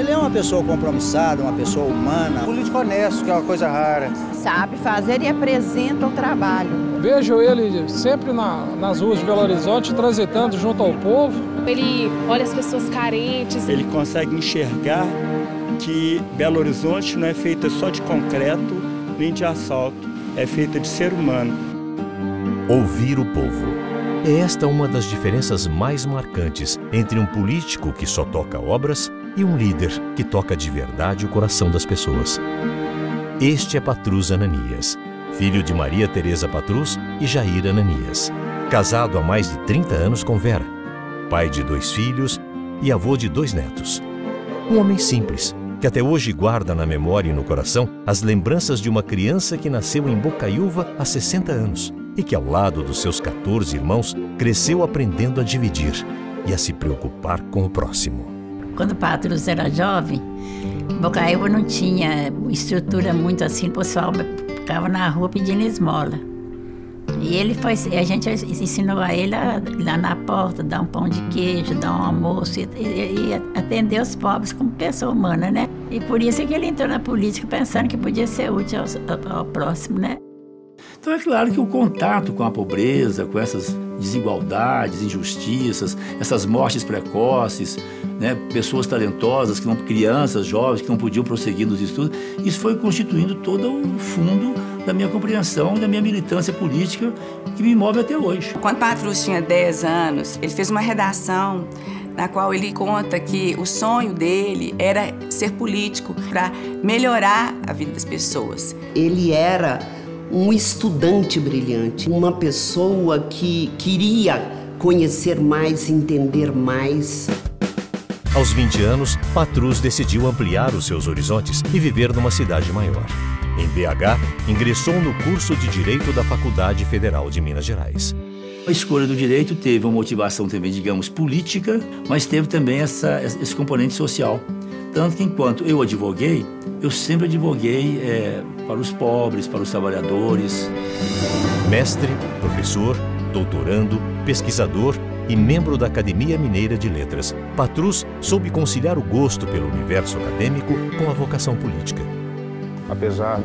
Ele é uma pessoa compromissada, uma pessoa humana, político honesto, que é uma coisa rara. Sabe fazer e apresenta o trabalho. Vejo ele sempre nas ruas de Belo Horizonte, transitando junto ao povo. Ele olha as pessoas carentes. Ele consegue enxergar que Belo Horizonte não é feita só de concreto nem de asfalto, é feita de ser humano. Ouvir o povo. É esta uma das diferenças mais marcantes entre um político que só toca obras e um líder que toca de verdade o coração das pessoas. Este é Patrus Ananias, filho de Maria Teresa Patrus e Jair Ananias, casado há mais de 30 anos com Vera, pai de 2 filhos e avô de 2 netos. Um homem simples, que até hoje guarda na memória e no coração as lembranças de uma criança que nasceu em Bocaiúva há 60 anos e que, ao lado dos seus 14 irmãos, cresceu aprendendo a dividir e a se preocupar com o próximo. Quando o Patrus era jovem, Bocaiúva não tinha estrutura muito assim, o pessoal ficava na rua pedindo esmola. E a gente ensinou a ele lá na porta, dar um pão de queijo, dar um almoço e atender os pobres como pessoa humana, né? E por isso que ele entrou na política pensando que podia ser útil ao próximo, né? Então é claro que o contato com a pobreza, com essas desigualdades, injustiças, essas mortes precoces, né, pessoas talentosas, crianças, jovens que não podiam prosseguir nos estudos, isso foi constituindo todo o fundo da minha compreensão, da minha militância política que me move até hoje. Quando Patrus tinha 10 anos, ele fez uma redação na qual ele conta que o sonho dele era ser político para melhorar a vida das pessoas. Ele era um estudante brilhante, uma pessoa que queria conhecer mais, entender mais. Aos 20 anos, Patrus decidiu ampliar os seus horizontes e viver numa cidade maior. Em BH, ingressou no curso de Direito da Faculdade Federal de Minas Gerais. A escolha do direito teve uma motivação também, digamos, política, mas teve também esse componente social. Tanto que, enquanto eu advoguei, eu sempre advoguei para os pobres, para os trabalhadores. Mestre, professor, doutorando, pesquisador e membro da Academia Mineira de Letras, Patrus soube conciliar o gosto pelo universo acadêmico com a vocação política. Apesar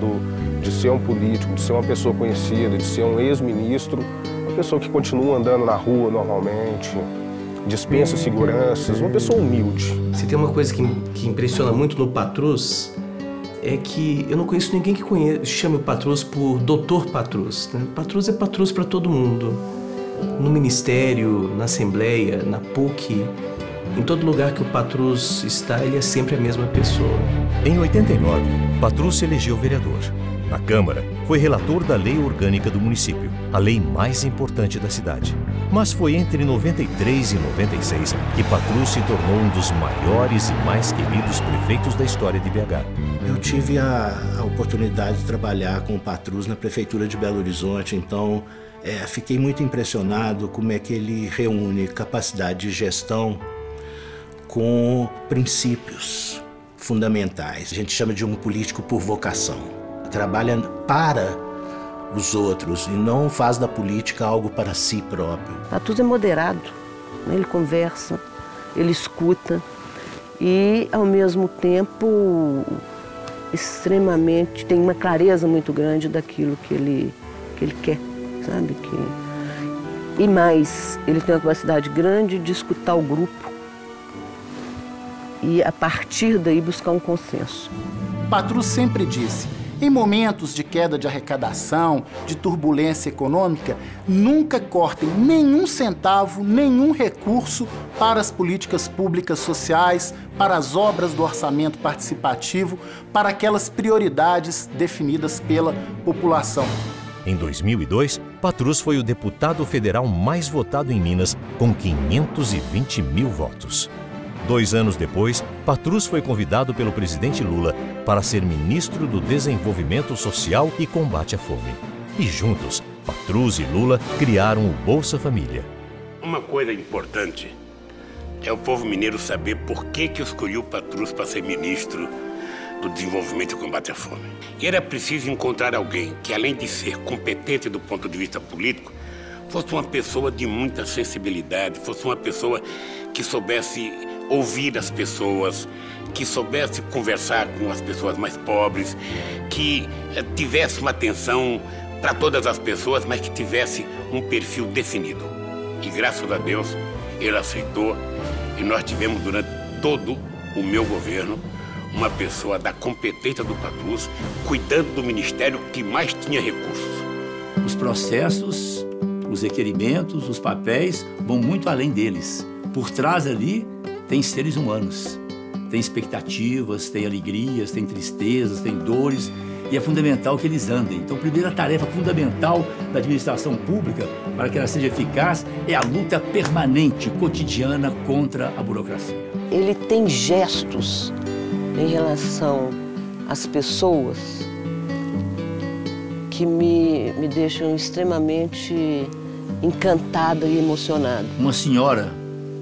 de ser um político, de ser uma pessoa conhecida, de ser um ex-ministro, uma pessoa que continua andando na rua normalmente, dispensa seguranças, uma pessoa humilde. Se tem uma coisa que impressiona muito no Patrus, é que eu não conheço ninguém que chame o Patrus por Dr. Patrus. Né? Patrus é Patrus para todo mundo. No ministério, na Assembleia, na PUC, em todo lugar que o Patrus está, ele é sempre a mesma pessoa. Em 89, Patrus se elegeu vereador. Na Câmara, foi relator da Lei Orgânica do município, a lei mais importante da cidade. Mas foi entre 93 e 96 que Patrus se tornou um dos maiores e mais queridos prefeitos da história de BH. Eu tive a oportunidade de trabalhar com o Patrus na Prefeitura de Belo Horizonte, então fiquei muito impressionado como é que ele reúne capacidade de gestão com princípios fundamentais. A gente chama de um político por vocação. Trabalha para os outros e não faz da política algo para si próprio. Patrus é moderado, né? Ele conversa, ele escuta e, ao mesmo tempo, extremamente, tem uma clareza muito grande daquilo que ele quer, sabe? E mais, ele tem uma capacidade grande de escutar o grupo e, a partir daí, buscar um consenso. Patrus sempre disse: em momentos de queda de arrecadação, de turbulência econômica, nunca cortem nenhum centavo, nenhum recurso para as políticas públicas sociais, para as obras do orçamento participativo, para aquelas prioridades definidas pela população. Em 2002, Patrus foi o deputado federal mais votado em Minas, com 520 mil votos. 2 anos depois, Patrus foi convidado pelo presidente Lula para ser ministro do Desenvolvimento Social e Combate à Fome. E juntos, Patrus e Lula criaram o Bolsa Família. Uma coisa importante é o povo mineiro saber por que eu escolhi o Patrus para ser ministro do Desenvolvimento e Combate à Fome. E era preciso encontrar alguém que, além de ser competente do ponto de vista político, fosse uma pessoa de muita sensibilidade, fosse uma pessoa que soubesse ouvir as pessoas, que soubesse conversar com as pessoas mais pobres, que tivesse uma atenção para todas as pessoas, mas que tivesse um perfil definido. E graças a Deus ele aceitou, e nós tivemos durante todo o meu governo uma pessoa da competência do Patrus cuidando do ministério que mais tinha recursos. Os processos, os requerimentos, os papéis vão muito além deles. Por trás ali tem seres humanos, tem expectativas, tem alegrias, tem tristezas, tem dores, e é fundamental que eles andem. Então, a primeira tarefa fundamental da administração pública, para que ela seja eficaz, é a luta permanente, cotidiana, contra a burocracia. Ele tem gestos em relação às pessoas que me deixam extremamente encantada e emocionada. Uma senhora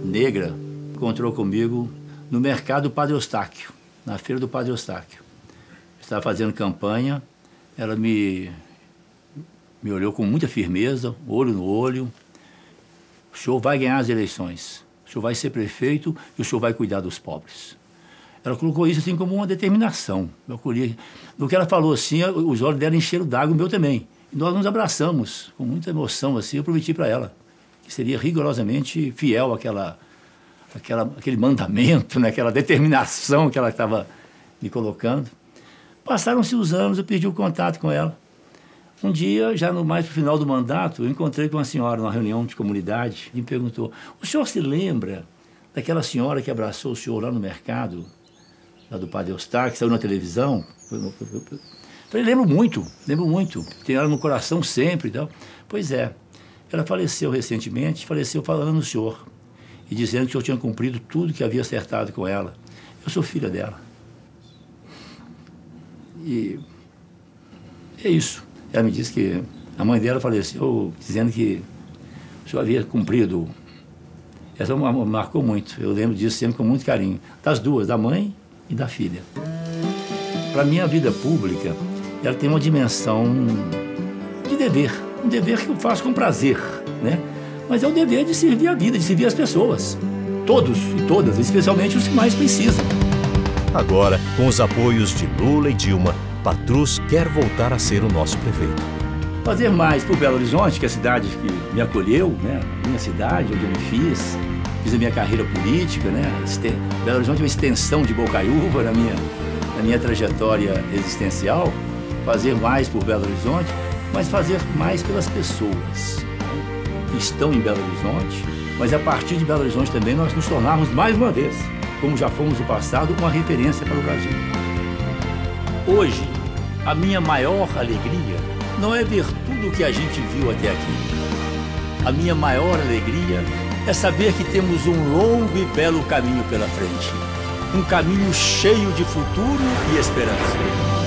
negra encontrou comigo no mercado Padre Eustáquio, na feira do Padre Eustáquio. Estava fazendo campanha, ela me olhou com muita firmeza, olho no olho. O senhor vai ganhar as eleições, o senhor vai ser prefeito e o senhor vai cuidar dos pobres. Ela colocou isso assim como uma determinação. No que ela falou assim, os olhos dela encheram d'água, o meu também. E nós nos abraçamos com muita emoção assim. Eu prometi para ela que seria rigorosamente fiel àquele mandamento, né? Aquela determinação que ela estava me colocando. Passaram-se os anos, eu perdi o contato com ela. Um dia, já mais para o final do mandato, eu encontrei com uma senhora numa reunião de comunidade e me perguntou: o senhor se lembra daquela senhora que abraçou o senhor lá no mercado, lá do Padre Eustáquio, que saiu na televisão? Falei, lembro muito, tenho ela no coração sempre. Então. Pois é, ela faleceu recentemente, faleceu falando no senhor e dizendo que o senhor tinha cumprido tudo que havia acertado com ela. Eu sou filha dela. E é isso. Ela me disse que a mãe dela faleceu dizendo que o senhor havia cumprido. Essa marcou muito. Eu lembro disso sempre com muito carinho. Das duas, da mãe e da filha. Para mim, a vida pública, ela tem uma dimensão de dever. Um dever que eu faço com prazer, né? Mas é o dever de servir a vida, de servir as pessoas. Todos e todas, especialmente os que mais precisam. Agora, com os apoios de Lula e Dilma, Patrus quer voltar a ser o nosso prefeito. Fazer mais por Belo Horizonte, que é a cidade que me acolheu, né? Minha cidade, onde eu me fiz a minha carreira política, né? Belo Horizonte é uma extensão de Bocaiúva na minha trajetória existencial. Fazer mais por Belo Horizonte, mas fazer mais pelas pessoas que estão em Belo Horizonte, mas a partir de Belo Horizonte também nós nos tornarmos mais uma vez, como já fomos no passado, uma referência para o Brasil. Hoje, a minha maior alegria não é ver tudo o que a gente viu até aqui. A minha maior alegria é saber que temos um longo e belo caminho pela frente. Um caminho cheio de futuro e esperança.